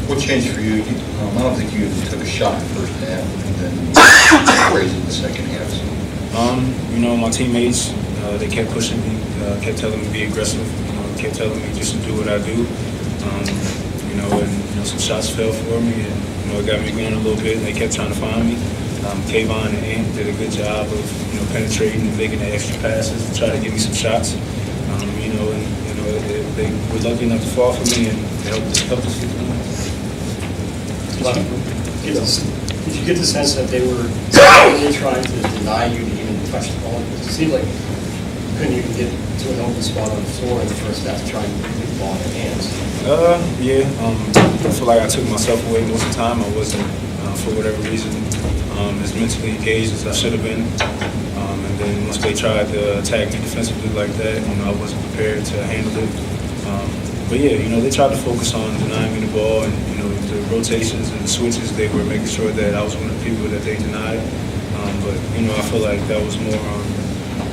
What changed for you? I don't think you took a shot in the first half and then raised in the second half. So. My teammates, they kept pushing me, kept telling me to be aggressive, kept telling me just to do what I do. And some shots fell for me, and it got me going a little bit, and they kept trying to find me. Kayvon and Ant did a good job of penetrating and making the extra passes to try to give me some shots. They were lucky enough to fall for me, and they helped us get the win. Did you get the sense that they were really trying to deny you to even touch the ball? Because it seemed like you couldn't even get to an open spot on the floor in the first half to try and get the ball in your hands. I feel like I took myself away most of the time. I wasn't, for whatever reason, as mentally engaged as I should have been. And then once they tried to attack me defensively like that, I wasn't prepared to handle it. They tried to focus on denying me the ball, and the rotations and the switches. They were making sure that I was one of the people that they denied. I feel like that was more on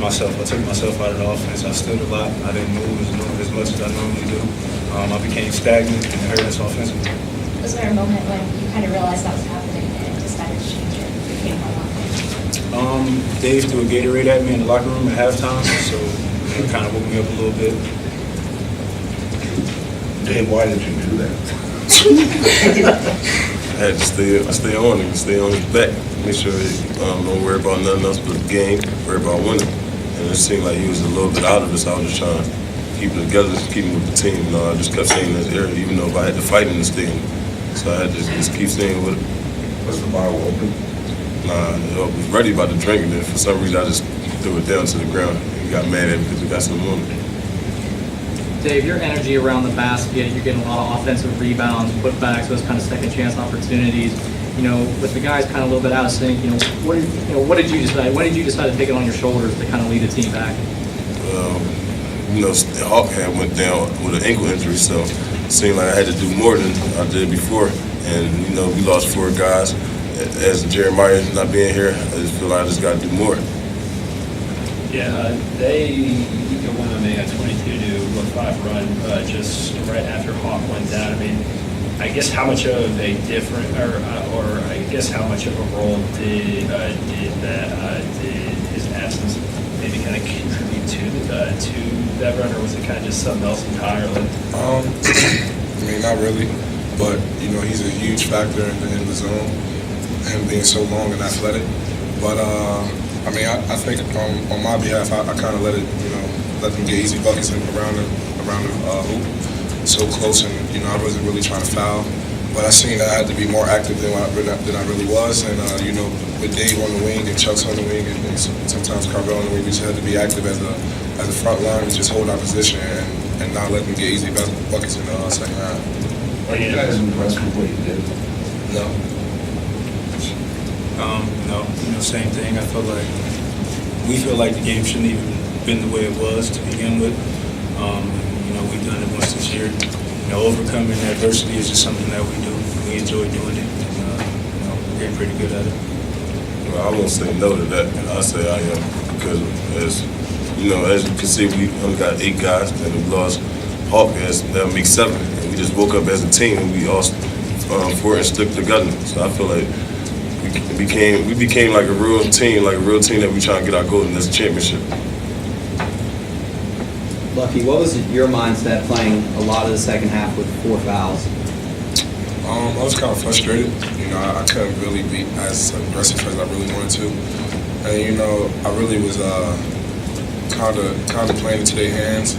myself. I took myself out of the offense. I stood a lot. I didn't move as much as I normally do. I became stagnant and it hurt us offensively. Was there a moment when you kind of realized that was happening and decided to change it? Became more confident? Dave threw a Gatorade at me in the locker room at halftime, so it kind of woke me up a little bit. Dave, why did you do that? I had to stay on him, stay on his back, make sure he don't worry about nothing else but the game, worry about winning. And it seemed like he was a little bit out of this. I was just trying to keep it together, keep him with the team. I just kept staying in this area, even though I had to fight in the stadium. So I had to just keep staying with it. Was the bottle open? Nah, I was ready about to drink it, and for some reason I just threw it down to the ground. He got mad at me because we got some on it. Dave, your energy around the basket, you're getting a lot of offensive rebounds, putbacks, those kind of second chance opportunities. With the guys kind of a little bit out of sync, what did you decide? When did you decide to take it on your shoulders to kind of lead the team back? Hawk had went down with an ankle injury, so it seemed like I had to do more than I did before. And we lost 4 guys. As Jeremiah not being here, I just feel like I just got to do more. Yeah, the women made a 22-5 run just right after Hawk went down. I mean, I guess how much of a different, or I guess how much of a role did his absence maybe kind of contribute to that run, or was it kind of just something else entirely? Not really, but he's a huge factor in the zone, him being so long and athletic. But I think on my behalf, I kind of let them get easy buckets around the hoop, so close, and I wasn't really trying to foul. But I seen that I had to be more active than I really was, and with Dave on the wing and Chuck's on the wing, and sometimes Carvel on the wing, we just had to be active as a front line and just hold our position and not let them get easy buckets in the second half. Are you guys impressed with what you did? No. No, same thing. We feel like the game shouldn't even been the way it was to begin with. We've done it once this year. Overcoming adversity is just something that we do. We enjoy doing it, and we're getting pretty good at it. Well, I won't say no to that. I'll say I am, because as you can see, we only got 8 guys, and we lost Hawk, that makes 7, and we just woke up as a team, and we all fought and stuck together. So I feel like we became like a real team that we trying to get our goal in this championship. Lucky, what was your mindset playing a lot of the second half with 4 fouls? I was kind of frustrated. I couldn't really be as aggressive as I really wanted to, and I really was kind of playing into their hands.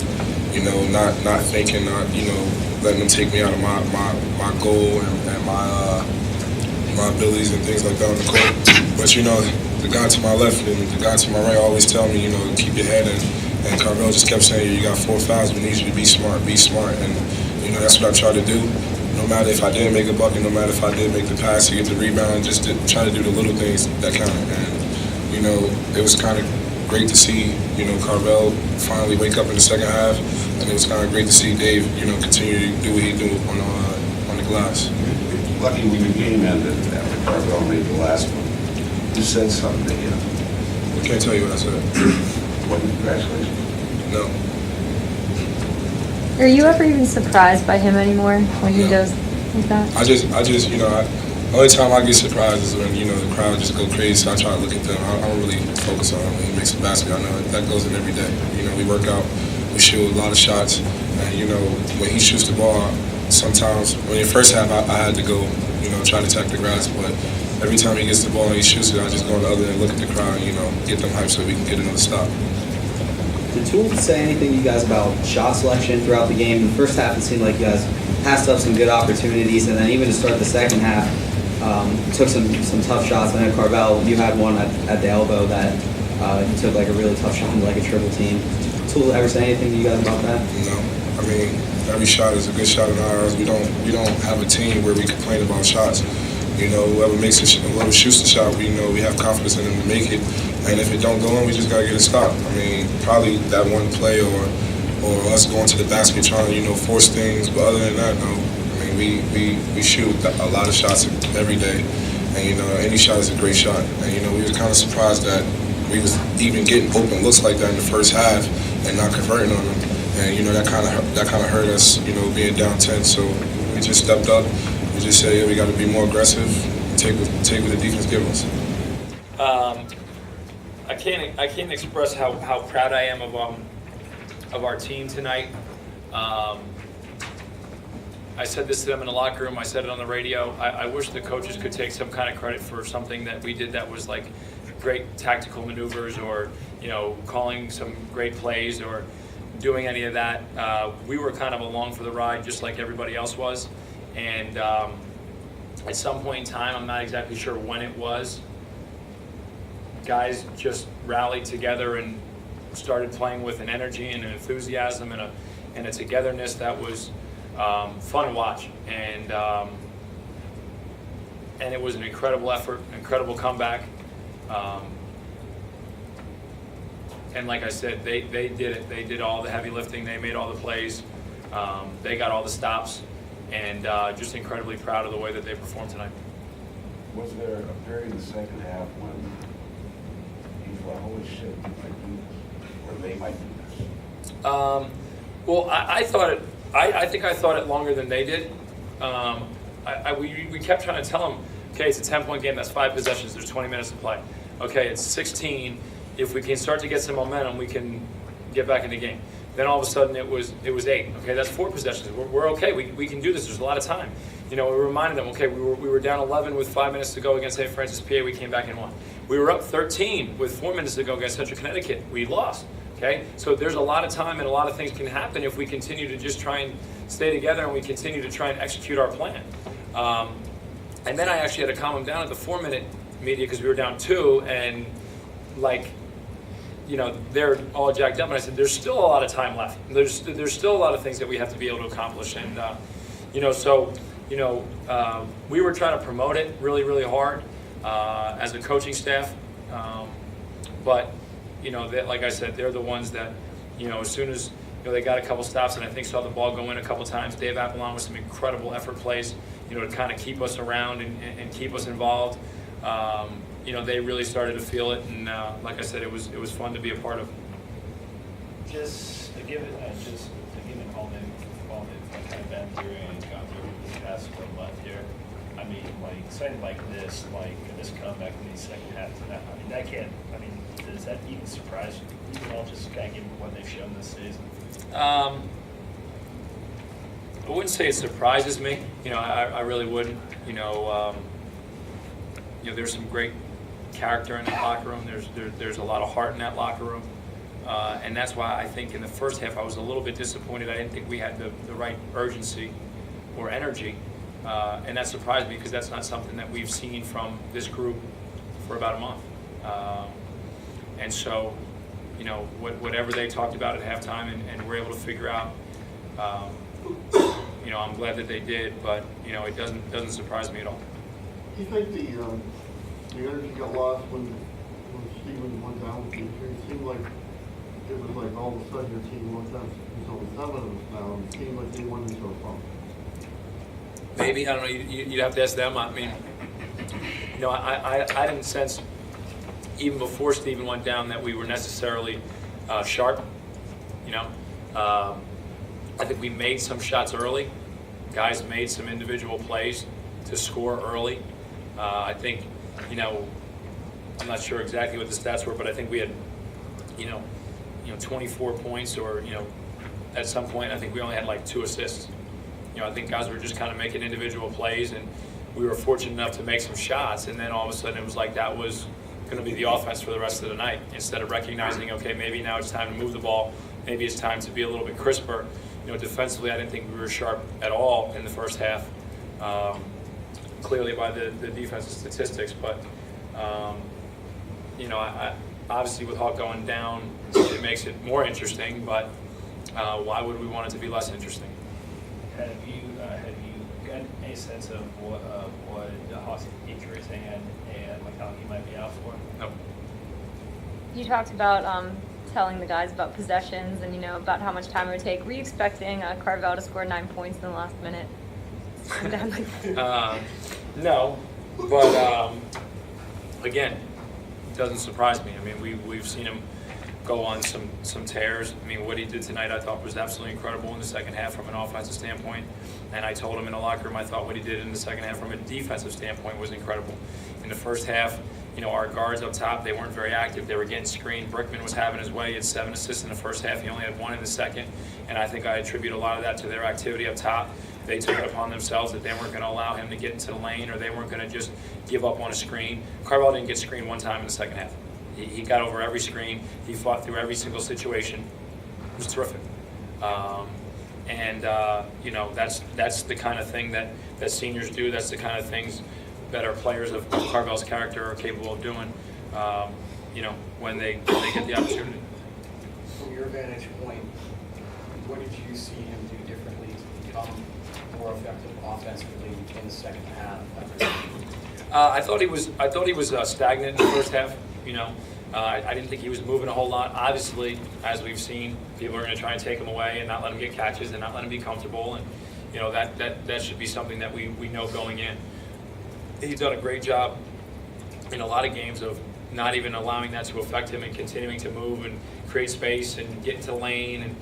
Not thinking, not letting them take me out of my goal and my abilities and things like that on the court. But the guy to my left and the guy to my right always tell me, keep your head in. And Carvel just kept saying, you got 4 fouls, we need you to be smart. And, that's what I tried to do. No matter if I didn't make a bucket, no matter if I did make the pass to get the rebound, just to try to do the little things that count. And, it was kind of great to see, Carvel finally wake up in the second half. And it was kind of great to see Dave, continue to do what he do on the glass. Lucky when the game ended after Carvel made the last one. You said something to him. I can't tell you what I said. Congratulations. No. Are you ever even surprised by him anymore when he No. does like that? I just, the only time I get surprised is when, the crowd just go crazy, so I try to look at them. I don't really focus on him when he makes a basket. I know that goes in every day. We work out, we shoot a lot of shots, and, when he shoots the ball, sometimes, when in the first half, I had to go, try to attack the grass, but every time he gets the ball and he shoots it, I just go on the other end, look at the crowd, and, get them hyped so we can get another stop. Did Toole say anything to you guys about shot selection throughout the game? In the first half, it seemed like you guys passed up some good opportunities, and then even to start the second half, took some tough shots. I know Carvel, you had one at the elbow that you took like a really tough shot into like a triple team. Did Toole ever say anything to you guys about that? No. I mean, every shot is a good shot in our eyes. We don't have a team where we complain about shots. Whoever shoots the shot, we have confidence in them to make it. And if it don't go in, we just gotta get it stopped. I mean, probably that one play or us going to the basket trying to force things. But other than that, no. I mean, we shoot a lot of shots every day, and any shot is a great shot. And we was kind of surprised that we was even getting open looks like that in the first half and not converting on them. And that kind of hurt us. Being down 10. So we just stepped up. We just said, yeah, we got to be more aggressive. Take what the defense gives us. I can't express how proud I am of our team tonight. I said this to them in the locker room. I said it on the radio. I wish the coaches could take some kind of credit for something that we did that was like great tactical maneuvers, or calling some great plays, or doing any of that. We were kind of along for the ride, just like everybody else was. And at some point in time, I'm not exactly sure when it was, guys just rallied together and started playing with an energy and an enthusiasm and a togetherness that was fun to watch. And it was an incredible effort, incredible comeback. And like I said, they did it. They did all the heavy lifting. They made all the plays. They got all the stops. And just incredibly proud of the way that they performed tonight. Was there a period in the second half when you thought, holy shit, we might do this, or they might do this? Well, I thought it. I think I thought it longer than they did. We kept trying to tell them, okay, it's a 10-point game. That's 5 possessions. There's 20 minutes to play. Okay, it's 16. If we can start to get some momentum, we can get back in the game. Then all of a sudden it was 8. Okay, that's 4 possessions. We're okay. We can do this. There's a lot of time. We reminded them. Okay, we were down 11 with 5 minutes to go against St. Francis PA. We came back and won. We were up 13 with 4 minutes to go against Central Connecticut. We lost. Okay, so there's a lot of time and a lot of things can happen if we continue to just try and stay together and we continue to try and execute our plan. And then I actually had to calm them down at the 4-minute media because we were down 2 and they're all jacked up, and I said, there's still a lot of time left. There's still a lot of things that we have to be able to accomplish, and we were trying to promote it really, really hard as a coaching staff, but like I said, they're the ones that as soon as they got a couple stops, and I think saw the ball go in a couple times. Dave Apollon with some incredible effort plays, to kind of keep us around and keep us involved. They really started to feel it, and like I said, it was fun to be a part of. Just to give it all they've kind of been through and gone through this past month here. I mean, something like this comeback in the second half. Does that even surprise you? You all just kind of given what they've shown this season. I wouldn't say it surprises me. I really wouldn't. There's some great character in that locker room. There's a lot of heart in that locker room, and that's why I think in the first half I was a little bit disappointed. I didn't think we had the right urgency or energy, and that surprised me because that's not something that we've seen from this group for about a month. And so, whatever they talked about at halftime and we're able to figure out, I'm glad that they did, but it doesn't surprise me at all. Do you think the energy got lost when Stephen went down with the injury? It seemed like it was like all of a sudden your team went down. There's only 7 of us now, and it seemed like they went into a funk. Maybe, I don't know, you'd have to ask them. I mean, I didn't sense, even before Stephen went down, that we were necessarily sharp. You know, I think we made some shots early. Guys made some individual plays to score early. I think, you know, I'm not sure exactly what the stats were, but I think we had, you know, 24 points, or, you know, at some point I think we only had like 2 assists. You know, I think guys were just kind of making individual plays, and we were fortunate enough to make some shots, and then all of a sudden it was like that was going to be the offense for the rest of the night. Instead of recognizing, okay, maybe now it's time to move the ball, maybe it's time to be a little bit crisper. You know, defensively, I didn't think we were sharp at all in the first half, clearly by the defensive statistics. But, you know, I obviously with Hawk going down, it makes it more interesting, but why would we want it to be less interesting? Have you got a sense of what the Hawks injuries and like how he might be out for? No. You talked about telling the guys about possessions and, you know, about how much time it would take. Were you expecting Carvel to score 9 points in the last minute? No, but again, it doesn't surprise me. I mean, we've seen him go on some tears. I mean, what he did tonight I thought was absolutely incredible in the second half from an offensive standpoint. And I told him in the locker room I thought what he did in the second half from a defensive standpoint was incredible. In the first half, you know, our guards up top, they weren't very active. They were getting screened. Brickman was having his way. He had 7 assists in the first half. He only had 1 in the second. And I think I attribute a lot of that to their activity up top. They took it upon themselves that they weren't going to allow him to get into the lane, or they weren't going to just give up on a screen. Carvel didn't get screened 1 time in the second half. He got over every screen. He fought through every single situation. It was terrific. You know, that's the kind of thing that seniors do. That's the kind of things that our players of Carvel's character are capable of doing, you know, when they get the opportunity. From your vantage point, what did you see him do differently to become more effective offensively in the second half? I thought he was stagnant in the first half. You know, I didn't think he was moving a whole lot. Obviously, as we've seen, people are going to try and take him away and not let him get catches and not let him be comfortable. And you know that should be something that we know going in. He's done a great job in a lot of games of not even allowing that to affect him and continuing to move and create space and get into the lane. And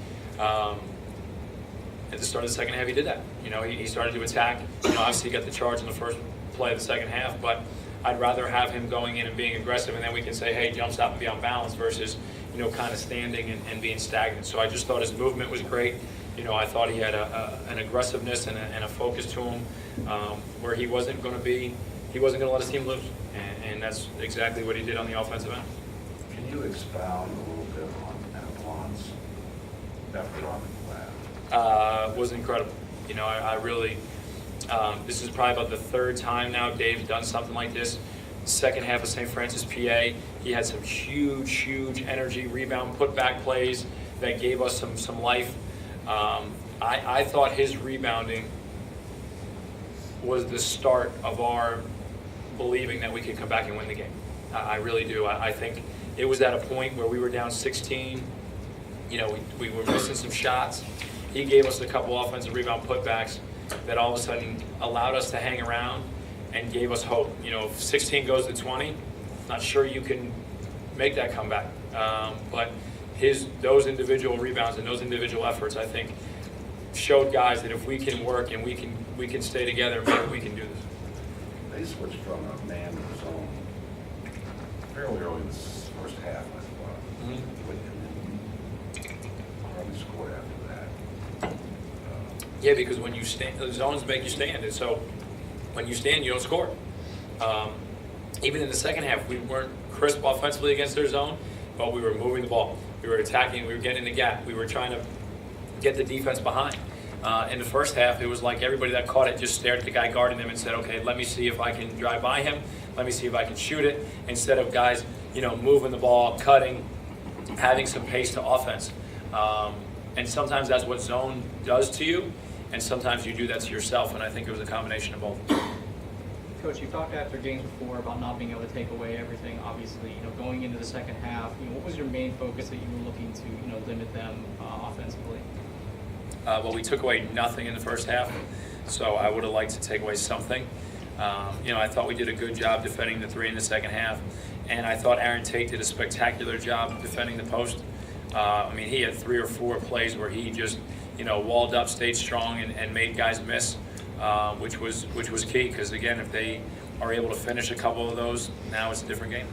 at the start of the second half, he did that. You know, he started to attack. You know, obviously he got the charge in the first play of the second half, but I'd rather have him going in and being aggressive, and then we can say, hey, jump stop and be on balance, versus, you know, kind of standing and being stagnant. So I just thought his movement was great. You know, I thought he had an aggressiveness and a focus to him where he wasn't going to let his team lose, and that's exactly what he did on the offensive end. Can you expound a little bit on Antoine's effort on the glass? Was incredible. You know, I really, this is probably about the 3rd time now Dave's done something like this. Second half of St. Francis, PA, he had some huge energy, rebound, putback plays that gave us some life. I thought his rebounding was the start of our believing that we could come back and win the game. I really do. I think it was at a point where we were down 16. You know, we were missing some shots. He gave us a couple offensive rebound putbacks that all of a sudden allowed us to hang around and gave us hope. You know, if 16 goes to 20, not sure you can make that comeback. But those individual rebounds and those individual efforts, I think, showed guys that if we can work and we can stay together, maybe we can do this. They switched from a man to zone fairly early in the first half, I thought. Mm-hmm. But hardly scored after that. Yeah, because when you stand, the zones make you stand, and so when you stand, you don't score. Even in the second half, we weren't crisp offensively against their zone, but we were moving the ball. We were attacking. We were getting in the gap. We were trying to get the defense behind. In the first half, it was like everybody that caught it just stared at the guy guarding them and said, okay, let me see if I can drive by him. Let me see if I can shoot it. Instead of guys, you know, moving the ball, cutting, having some pace to offense. And sometimes that's what zone does to you, and sometimes you do that to yourself, and I think it was a combination of both. Coach, you talked after games before about not being able to take away everything. Obviously, you know, going into the second half, you know, what was your main focus that you were looking to, you know, limit them offensively? Well, we took away nothing in the first half, so I would have liked to take away something. You know, I thought we did a good job defending the 3 in the second half, and I thought Aaron Tate did a spectacular job defending the post. I mean, he had 3 or 4 plays where he just, walled up, stayed strong, and made guys miss, which was key. Because again, if they are able to finish a couple of those, now it's a different game.